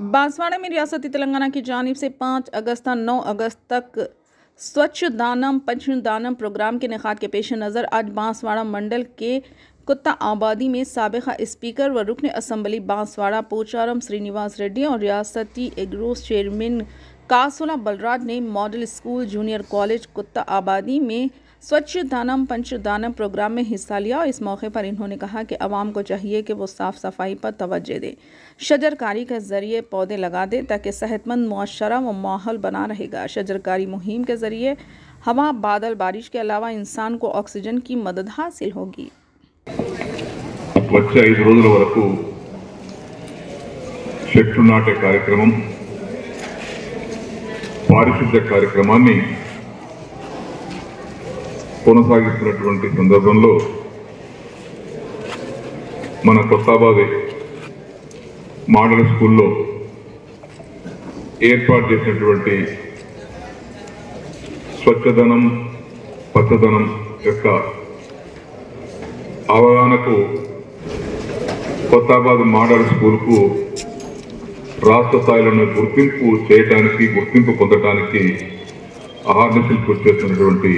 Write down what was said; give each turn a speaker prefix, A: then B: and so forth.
A: बांसवाड़ा में रियासती तेलंगाना की जानिब से 5 अगस्त 9 अगस्त तक स्वच्छ दानम पंचदानम प्रोग्राम के इनेकाद के पेश नज़र आज बांसवाड़ा मंडल के कुत्ता आबादी में साबिक़ा स्पीकर व रुकन असम्बली बांसवाड़ा पोचारम श्रीनिवास रेड्डी और रियासती एग्रोस चेयरमैन कासोला बलराज ने मॉडल स्कूल जूनियर कॉलेज कुत्ता आबादी में स्वच्छ दानम पंचदानम प्रोग्राम में हिस्सा लिया और इस मौके पर इन्होंने कहा कि आवाम को चाहिए कि वो साफ़ सफाई पर तवज्जो दें, शजरकारी के ज़रिए पौधे लगा दें ताकि सेहतमंद मुआशरा व माहौल बना रहेगा। शजरकारी मुहिम के ज़रिए हवा, बादल, बारिश के अलावा इंसान को ऑक्सीजन की मदद हासिल होगी।
B: వచ్చే 5 రోజుల వరకు చెట్లు నాటే కార్యక్రమం పారిశుద్ధ్య కార్యక్రమాన్ని కొనసాగిస్తున్నటువంటి సందర్భంలో మన కొత్తబాద్ మోడల్ స్కూల్లో ఏర్పాటు చేసినటువంటి స్వచ్ఛదనం పచ్చదనం యొక్క అవగాహనకు కొత్తబాద్ మోడల్ స్కూల్కు రాష్ట్ర స్థాయిలో గుర్తింపు చేయడానికి గుర్తింపు పొందడానికి అహర్నిశలు కృషి చేస్తున్నటువంటి